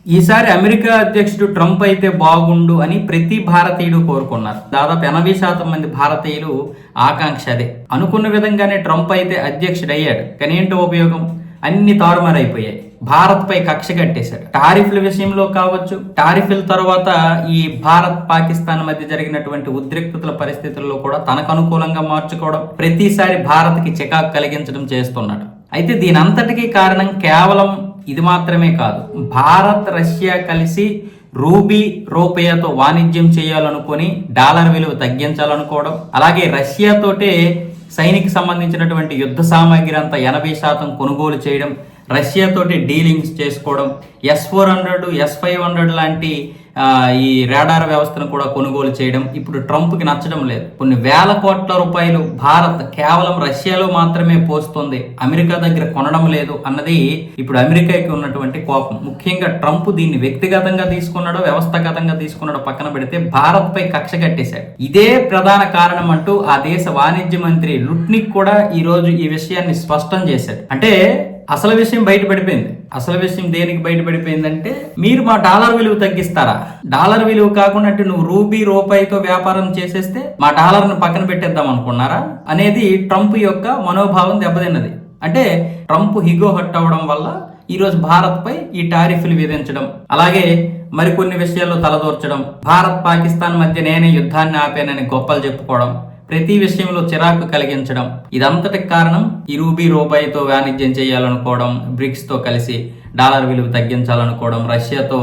ఈసారి అమెరికా అధ్యక్షుడు ట్రంప్ అయితే బాగుండు అని ప్రతి భారతీయుడు కోరుకున్నారు. దాదాపు 80% మంది భారతీయులు ఆకాంక్ష అదే. అనుకున్న విధంగానే ట్రంప్ అయితే అధ్యక్షుడు అయ్యాడు. కానీ ఏంటో ఉపయోగం? అన్ని తారుమారైపోయాయి. భారత్ పై కక్ష కట్టేశాడు. టారిఫ్ల విషయంలో కావచ్చు, టారిఫ్ల తర్వాత ఈ భారత్ పాకిస్తాన్ మధ్య జరిగినటువంటి ఉద్రిక్తతల పరిస్థితుల్లో కూడా తనకు అనుకూలంగా మార్చుకోవడం, ప్రతిసారి భారత్కి చికాకు కలిగించడం చేస్తున్నాడు. అయితే దీని అంతటికీ కారణం కేవలం ఇది మాత్రమే కాదు. భారత్ రష్యా కలిసి రూపాయతో వాణిజ్యం చేయాలనుకొని డాలర్ విలువ తగ్గించాలనుకోవడం, అలాగే రష్యాతోటే సైనిక సంబంధించినటువంటి యుద్ధ సామాగ్రి అంతా 80% కొనుగోలు చేయడం, రష్యాతోటి డీలింగ్స్ చేసుకోవడం, S-400 S-500 లాంటి ఈ రాడార్ వ్యవస్థను కూడా కొనుగోలు చేయడం ఇప్పుడు ట్రంప్కి నచ్చడం లేదు. కొన్ని వేల కోట్ల రూపాయలు భారత్ కేవలం రష్యాలో మాత్రమే పోస్తుంది, అమెరికా దగ్గర కొనడం లేదు అన్నది ఇప్పుడు అమెరికాకి ఉన్నటువంటి కోపం. ముఖ్యంగా ట్రంప్ దీన్ని వ్యక్తిగతంగా తీసుకున్నాడో వ్యవస్థాగతంగా తీసుకున్నాడో పక్కన పెడితే భారత్ పై కక్ష కట్టేశాడు. ఇదే ప్రధాన కారణం అంటూ ఆ దేశ వాణిజ్య మంత్రి లుట్నిక్ కూడా ఈ రోజు ఈ విషయాన్ని స్పష్టం చేశాడు. అంటే అసలు విషయం బయటపడిపోయింది. అసలు విషయం దేనికి బయటపడిపోయిందంటే, మీరు మా డాలర్ విలువ తగ్గిస్తారా? డాలర్ విలువ కాకుండా అంటే నువ్వు రూపాయితో వ్యాపారం చేసేస్తే మా డాలర్ని పక్కన పెట్టేద్దాం అనుకున్నారా అనేది ట్రంప్ యొక్క మనోభావం దెబ్బతిన్నది. అంటే ట్రంప్ హిగో హట్ అవ్వడం వల్ల ఈరోజు భారత్ పై ఈ టారిఫ్లు విధించడం, అలాగే మరికొన్ని విషయాల్లో తలదూర్చడం, భారత్ పాకిస్తాన్ మధ్య నేనే యుద్ధాన్ని ఆపానని గొప్పలు చెప్పుకోవడం, ప్రతి విషయంలో చిరాకు కలిగించడం, ఇదంతటికి కారణం ఈ రూపాయితో వాణిజ్యం చేయాలనుకోవడం, బ్రిక్స్ తో కలిసి డాలర్ విలువ తగ్గించాలనుకోవడం, రష్యాతో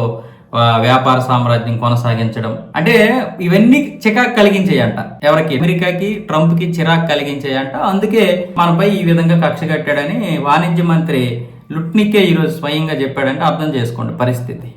వ్యాపార సామ్రాజ్యం కొనసాగించడం. అంటే ఇవన్నీ చిరాకు కలిగించేయంట. ఎవరికి? అమెరికాకి, ట్రంప్ కి చిరాకు కలిగించేయంట. అందుకే మనపై ఈ విధంగా కక్ష కట్టాడని వాణిజ్య మంత్రి లుట్నికే ఈరోజు స్వయంగా చెప్పాడంటే అర్థం చేసుకోండి పరిస్థితి.